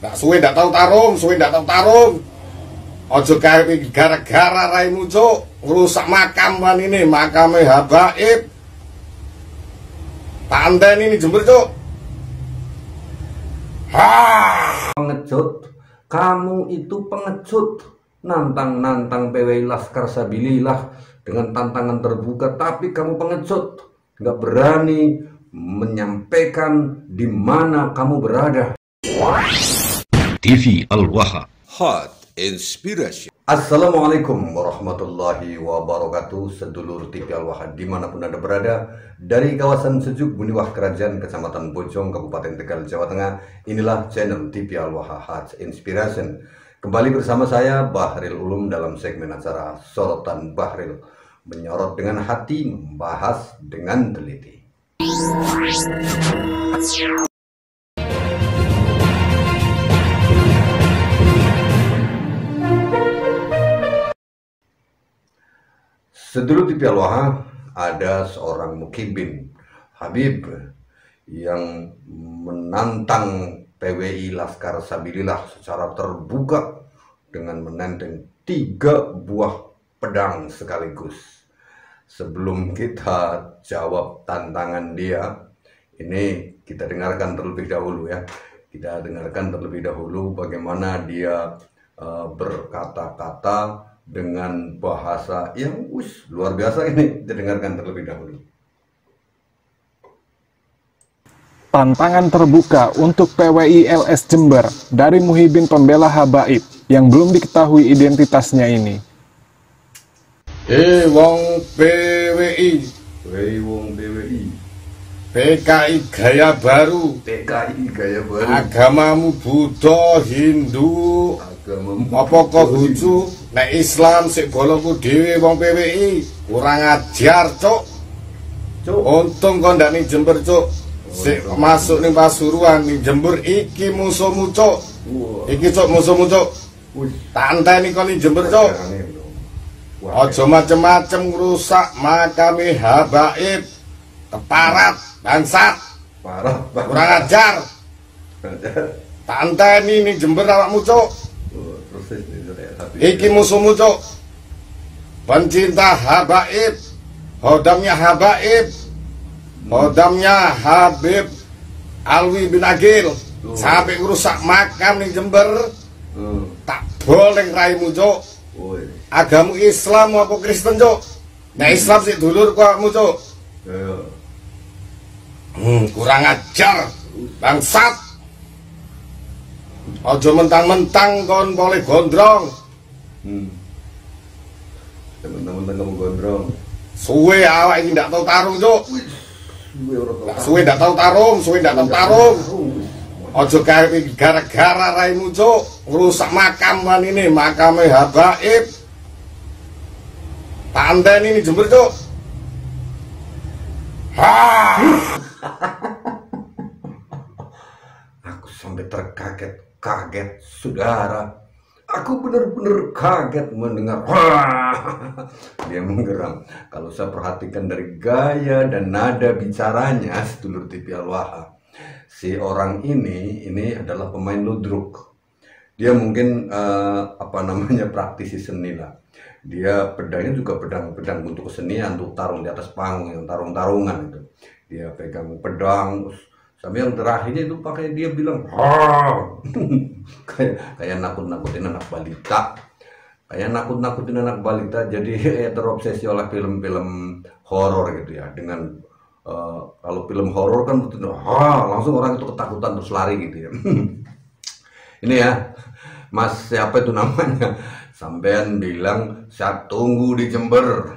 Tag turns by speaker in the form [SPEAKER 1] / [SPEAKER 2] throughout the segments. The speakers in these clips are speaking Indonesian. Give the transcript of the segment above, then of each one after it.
[SPEAKER 1] Nggak suwe ndak tahu tarung, suwe ndak tahu tarung. Ojo kayak gara-gara raimu cuk, ngerusak makam kan ini, makamnya habaib. Panten ini Jember cuk.
[SPEAKER 2] Pengecut, kamu itu pengecut, nantang-nantang PWI Laskar Sabilillah dengan tantangan terbuka, tapi kamu pengecut, nggak berani menyampaikan di mana kamu berada.
[SPEAKER 3] TV Al-Waha
[SPEAKER 4] Hot Inspiration.
[SPEAKER 2] Assalamualaikum warahmatullahi wabarakatuh. Sedulur TV Al-Waha dimanapun Anda berada, dari kawasan sejuk Buniwah Kerajaan Kecamatan Bojong Kabupaten Tegal Jawa Tengah, inilah channel TV Al-Waha Hot Inspiration. Kembali bersama saya Bahril Ulum dalam segmen acara Sorotan Bahril, menyorot dengan hati, membahas dengan teliti. Sedulur TV Al-Waha, ada seorang Mukibin Habib yang menantang PWI Laskar Sabilillah secara terbuka dengan menenteng 3 buah pedang sekaligus. Sebelum kita jawab tantangan dia, ini kita dengarkan terlebih dahulu ya. Kita dengarkan terlebih dahulu bagaimana dia berkata-kata dengan bahasa yang luar biasa ini. Kita dengarkan terlebih dahulu.
[SPEAKER 5] Tantangan terbuka untuk PWI LS Jember dari Muhibin Pembela Habaib yang belum diketahui identitasnya ini.
[SPEAKER 1] Wong PWI,
[SPEAKER 2] Wong PWI,
[SPEAKER 1] PKI gaya baru,
[SPEAKER 2] PKI gaya baru,
[SPEAKER 1] agamamu Buddha, Hindu, apa Konghucu, nek Islam sik bolongku dhewe wong PWI, kurang ajar cuk. Untung kok ndak ning Jember cuk. Sik masuk ning Pasuruan ning Jember iki musuhmu cuk. Iki cuk musuhmu cuk. Tak enteni kon ning Jember cuk. Aja macem-macem ngrusak makame habaib. Keparat, bangsat.
[SPEAKER 2] parah,
[SPEAKER 1] Kurang ajar. Tak enteni ning Jember awakmu cuk. Iki musuhmu cuk. Pencinta habaib, hodamnya habaib, hodamnya Habib Alwi bin Agil, sampai ngerusak makam ning Jember. Tak boleh raimu cuk. Agamu Islam apa Kristen cuk? Nek Islam sik dulur kok kamu cuk. Kurang ajar, bangsat. Aja mentang-mentang kon boleh gondrong.
[SPEAKER 2] Teman-teman kamu gondrong.
[SPEAKER 1] Suwe awak iki ndak tau tarung cuk. Suwe ndak tau tarung, suwe ndak tau tarung. Aja kayak gara-gara raimu cuk, ngerusak makam kan ini, makamnya habaib. Panten ini Jember cuk.
[SPEAKER 2] Aku sampai terkaget saudara. Aku benar-benar kaget mendengar. Dia menggeram. Kalau saya perhatikan dari gaya dan nada bicaranya, sedulur TV Al-Waha, si orang ini adalah pemain ludruk. Dia mungkin praktisi seni lah. Dia pedangnya juga pedang untuk kesenian, untuk tarung di atas panggung, yang tarung-tarungan itu. Dia pegang pedang, sampai yang terakhirnya itu pakai dia bilang kayak nakut-nakutin anak balita. Jadi terobsesi oleh film-film horor gitu ya. Dengan kalau film horor kan langsung orang itu ketakutan terus lari gitu ya. Ini ya, Mas siapa itu namanya? Sampean bilang saya tunggu di Jember.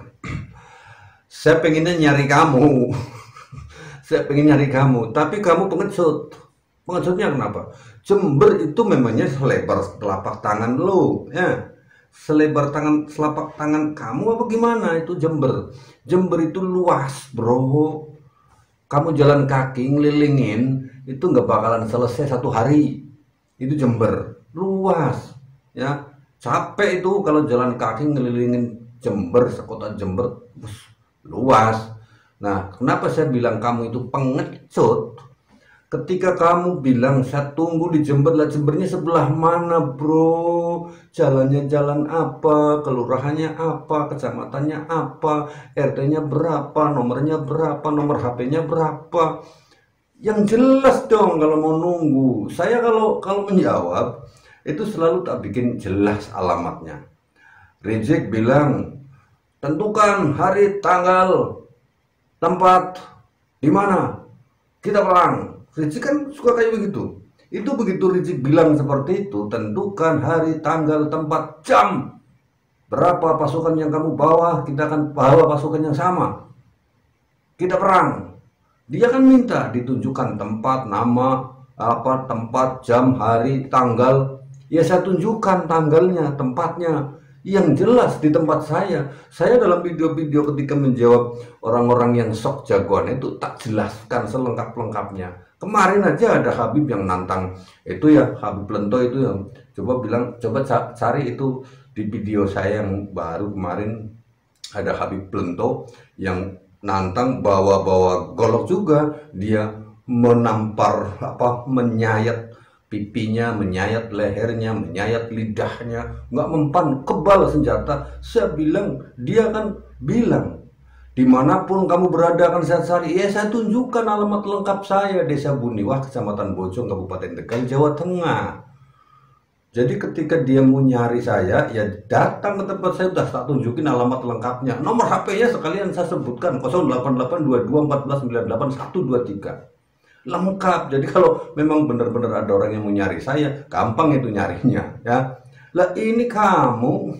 [SPEAKER 2] Saya pengennya nyari kamu. Saya pengen nyari kamu, tapi kamu pengecut. Pengecutnya kenapa? Jember itu memangnya selebar telapak tangan lo, ya. Selebar telapak tangan kamu apa gimana itu Jember? Jember itu luas, bro. Kamu jalan kaki ngelilingin itu nggak bakalan selesai 1 hari. Itu Jember, luas, ya. Capek itu kalau jalan kaki ngelilingin Jember, sekota Jember, luas. Nah, kenapa saya bilang kamu itu pengecut? Ketika kamu bilang saya tunggu di Jember, lah Jembernya sebelah mana bro? Jalannya jalan apa? Kelurahannya apa? Kecamatannya apa? RT-nya berapa? Nomornya berapa? Nomor HP-nya berapa? Yang jelas dong kalau mau nunggu. Saya kalau menjawab itu selalu tak bikin jelas alamatnya. Rizik bilang tentukan hari, tanggal, tempat, di mana kita perang. Rizik kan suka kayak begitu. Itu begitu Rizik bilang seperti itu, tentukan hari, tanggal, tempat, jam, berapa pasukan yang kamu bawa, kita akan bawa pasukan yang sama. Kita perang. Dia kan minta ditunjukkan tempat, nama, apa, tempat, jam, hari, tanggal. Ya saya tunjukkan tanggalnya, tempatnya. Yang jelas di tempat saya. Saya dalam video-video ketika menjawab orang-orang yang sok jagoan itu tak jelaskan selengkap-lengkapnya. Kemarin aja ada Habib yang nantang itu ya, Habib Lento itu yang coba cari itu di video saya yang baru kemarin, ada Habib Lento yang nantang bawa-bawa golok juga, dia menampar menyayat pipinya, menyayat lehernya, menyayat lidahnya, nggak mempan, kebal senjata. Saya bilang, dia kan bilang, dimanapun kamu berada akan saya cari. Ya saya tunjukkan alamat lengkap saya, Desa Buniwah, Kecamatan Bojong, Kabupaten Tegal, Jawa Tengah. Jadi ketika dia mau nyari saya, ya datang ke tempat saya, udah tak tunjukin alamat lengkapnya. Nomor HP-nya sekalian saya sebutkan, 088224998123. Lengkap. Jadi kalau memang benar-benar ada orang yang mau nyari saya, gampang itu nyarinya ya. Lah ini kamu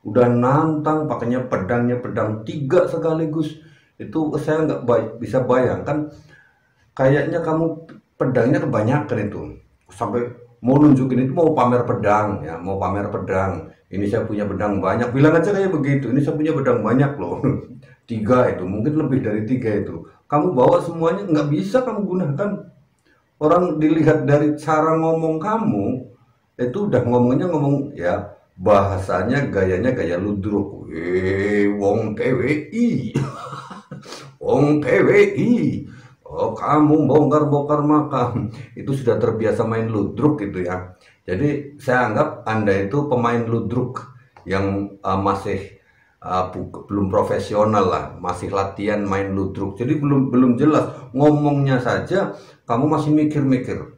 [SPEAKER 2] udah nantang pakainya pedangnya pedang 3 sekaligus. Itu saya nggak bisa bayangkan, kayaknya kamu pedangnya kebanyakan itu. Sampai mau nunjukin itu, mau pamer pedang ya, mau pamer pedang. Ini saya punya pedang banyak, bilang aja kayak begitu. Ini saya punya pedang banyak loh. 3 itu, mungkin lebih dari 3 itu. Kamu bawa semuanya, nggak bisa kamu gunakan. Orang dilihat dari cara ngomong kamu, itu udah ngomongnya ngomong ya, bahasanya gayanya gaya ludruk. Wong PWI. Wong PWI. Oh kamu bongkar-bongkar makam. Itu sudah terbiasa main ludruk gitu ya. Jadi saya anggap Anda itu pemain ludruk yang masih belum profesional lah, masih latihan main ludruk. Jadi belum jelas ngomongnya saja, kamu masih mikir-mikir.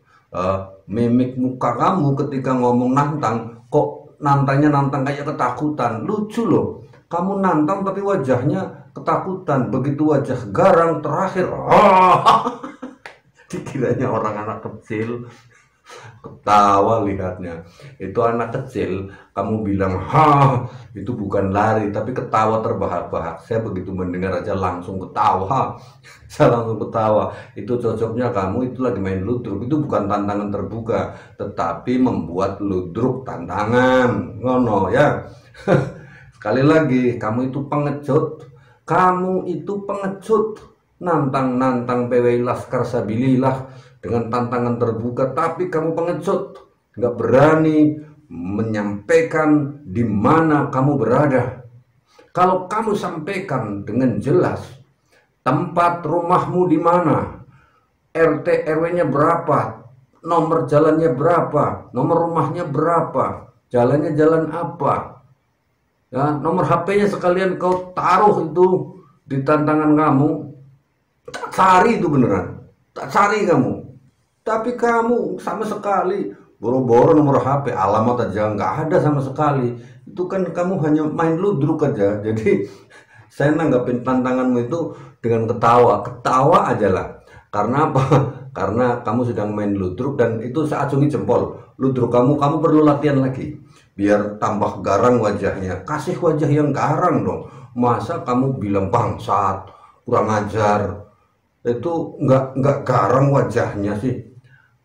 [SPEAKER 2] Mimik muka kamu ketika ngomong nantang, kok nantangnya nantang kayak ketakutan. Lucu loh, kamu nantang tapi wajahnya ketakutan. Begitu wajah garang terakhir, dikiranya orang anak kecil. Ketawa lihatnya. Itu anak kecil, kamu bilang itu bukan lari tapi ketawa terbahak-bahak. Saya begitu mendengar aja langsung ketawa. Saya langsung ketawa. Itu cocoknya kamu itu lagi main ludruk. Itu bukan tantangan terbuka, tetapi membuat ludruk tantangan. Ngono ya. Sekali lagi, kamu itu pengecut. Kamu itu pengecut. Nantang-nantang PWI Laskar Sabilillah dengan tantangan terbuka, tapi kamu pengecut, nggak berani menyampaikan di mana kamu berada. Kalau kamu sampaikan dengan jelas, tempat rumahmu di mana, RT RW-nya berapa, nomor jalannya berapa, nomor rumahnya berapa, jalannya jalan apa, ya, nomor HP-nya sekalian kau taruh itu di tantangan kamu, tak cari itu beneran, tak cari kamu. Tapi kamu sama sekali boro-boro nomor HP, alamat aja nggak ada sama sekali. Itu kan kamu hanya main ludruk aja. Jadi saya nanggapin tantanganmu itu dengan ketawa aja lah. Karena apa? Karena kamu sedang main ludruk dan itu saya acungi jempol. Ludruk kamu perlu latihan lagi biar tambah garang wajahnya. Kasih wajah yang garang dong. Masa kamu bilang bangsat, kurang ajar, itu nggak garang wajahnya sih.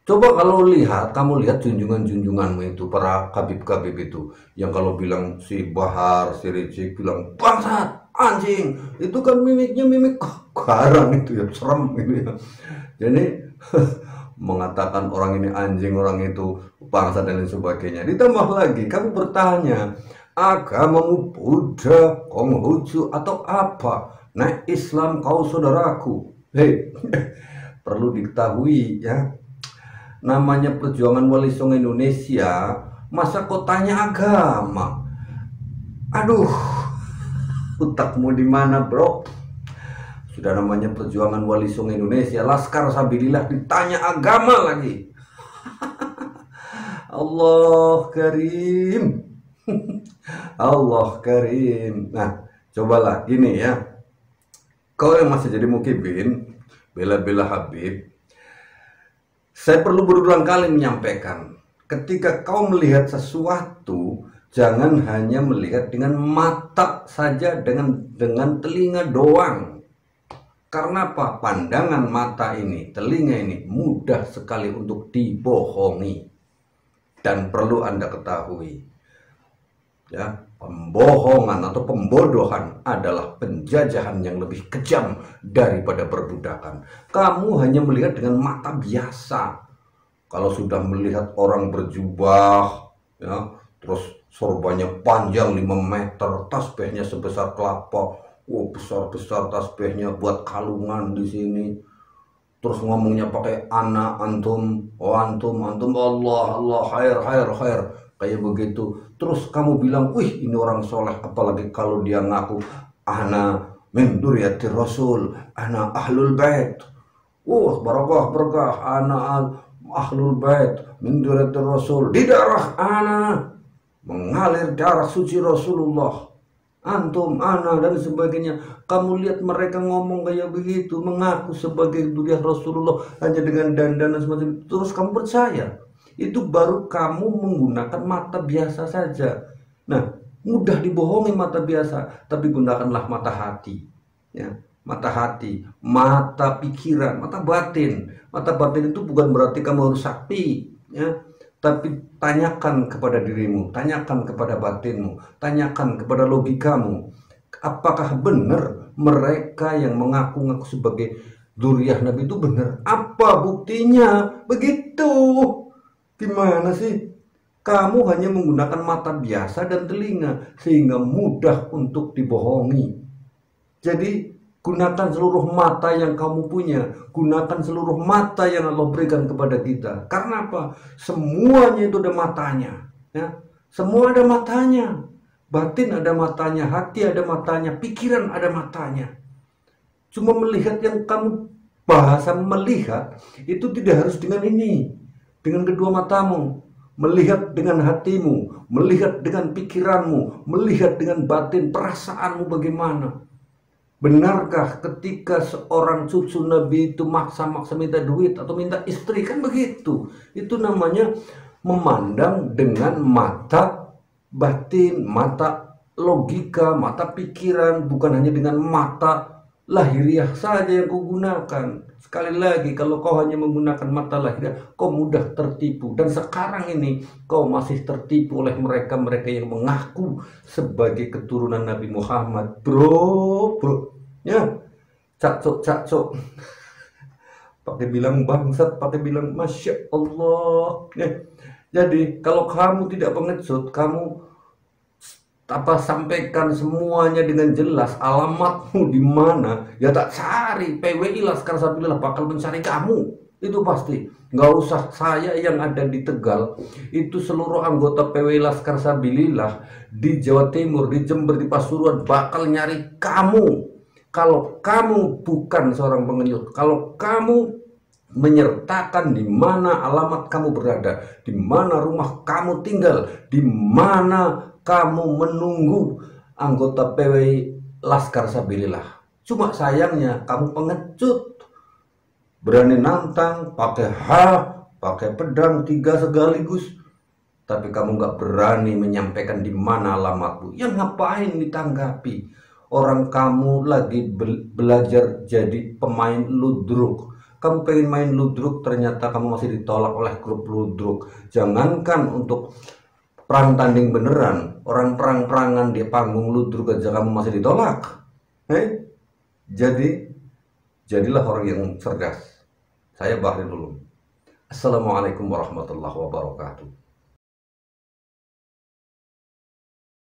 [SPEAKER 2] Coba kamu lihat junjungan-junjunganmu itu, para kabib-kabib itu, yang kalau bilang si Bahar, si Rizik bilang bangsat, anjing, itu kan mimiknya mimik garang itu ya, serem gitu ya. Jadi mengatakan orang ini anjing, orang itu bangsat dan lain sebagainya. Ditambah lagi kamu bertanya, agamamu Buddha, Konghucu atau apa? Nah Islam kau saudaraku. Hei, perlu diketahui ya. Namanya perjuangan Wali Songo Indonesia, masa kok tanya agama? Aduh, otakmu di mana, bro? Sudah namanya perjuangan Wali Songo Indonesia, Laskar Sabilillah, ditanya agama lagi. Allah Karim. Allah Karim. Nah, cobalah gini ya. Kau yang masih jadi mukibin, bela-bela Habib, saya perlu berulang kali menyampaikan, ketika kau melihat sesuatu, jangan hanya melihat dengan mata saja, dengan telinga doang. Karena apa? Pandangan mata ini, telinga ini mudah sekali untuk dibohongi. Dan perlu Anda ketahui, ya, pembohongan atau pembodohan adalah penjajahan yang lebih kejam daripada perbudakan. Kamu hanya melihat dengan mata biasa. Kalau sudah melihat orang berjubah, ya, terus sorbannya panjang 5 meter, tasbihnya sebesar kelapa, besar-besar tasbihnya buat kalungan di sini. Terus ngomongnya pakai ana, antum, oh antum, Allah, khair, kayak begitu. Terus kamu bilang, wih ini orang soleh, apalagi kalau dia ngaku ana min dzurriyyatir rasul, ana ahlul bait. Berkah, ana ahlul bait min dzurriyyatir rasul. Di darah ana mengalir darah suci Rasulullah. Antum, ana, dan sebagainya. Kamu lihat mereka ngomong kayak begitu, mengaku sebagai dzurriyyah Rasulullah hanya dengan dandan dan semacam itu. Terus kamu percaya? Itu baru kamu menggunakan mata biasa saja. Nah, mudah dibohongi mata biasa, tapi gunakanlah mata hati. Ya, mata hati, mata pikiran, mata batin. Mata batin itu bukan berarti kamu harus sakti, ya. Tapi tanyakan kepada dirimu, tanyakan kepada batinmu, tanyakan kepada logikamu. Apakah benar mereka yang mengaku-ngaku sebagai dzurriyyah Nabi itu benar? Apa buktinya? Begitu. Gimana sih? Kamu hanya menggunakan mata biasa dan telinga, sehingga mudah untuk dibohongi. Jadi gunakan seluruh mata yang kamu punya, gunakan seluruh mata yang Allah berikan kepada kita. Karena apa? Semuanya itu ada matanya, ya. Semua ada matanya. Batin ada matanya, hati ada matanya, pikiran ada matanya. Cuma melihat yang kamu bahasa melihat itu tidak harus dengan ini, dengan kedua matamu. Melihat dengan hatimu, melihat dengan pikiranmu, melihat dengan batin, perasaanmu bagaimana. Benarkah ketika seorang cucu Nabi itu maksa-maksa minta duit atau minta istri? Kan begitu. Itu namanya memandang dengan mata batin, mata logika, mata pikiran, bukan hanya dengan mata lahiriah saja yang kau gunakan. Sekali lagi, kalau kau hanya menggunakan mata lahiriah, kau mudah tertipu. Dan sekarang ini kau masih tertipu oleh mereka-mereka yang mengaku sebagai keturunan Nabi Muhammad. Bro, ya, cacok. Pakai bilang bangsat, pakai bilang Masya Allah. Ya. Jadi kalau kamu tidak pengecut, kamu sampaikan semuanya dengan jelas, alamatmu di mana, ya tak cari. PWI Laskar Sabilillah bakal mencari kamu, itu pasti. Nggak usah saya yang ada di Tegal, itu seluruh anggota PWI Laskar Sabilillah di Jawa Timur, di Jember, di Pasuruan bakal nyari kamu. Kalau kamu bukan seorang pengenyut, kalau kamu menyertakan di mana alamat kamu berada, di mana rumah kamu tinggal, di mana kamu menunggu anggota PWI Laskar Sabilillah. Cuma sayangnya kamu pengecut, berani nantang pakai pakai pedang 3 sekaligus, tapi kamu nggak berani menyampaikan di mana alamatmu. Yang ngapain ditanggapi? Orang kamu lagi belajar jadi pemain ludruk. Kamu pengen main ludruk, ternyata kamu masih ditolak oleh grup ludruk. Jangankan untuk perang tanding beneran, orang perang-perangan di panggung ludruk aja kamu masih ditolak. Jadilah orang yang cerdas. Saya Bahri dulu. Assalamualaikum warahmatullahi wabarakatuh.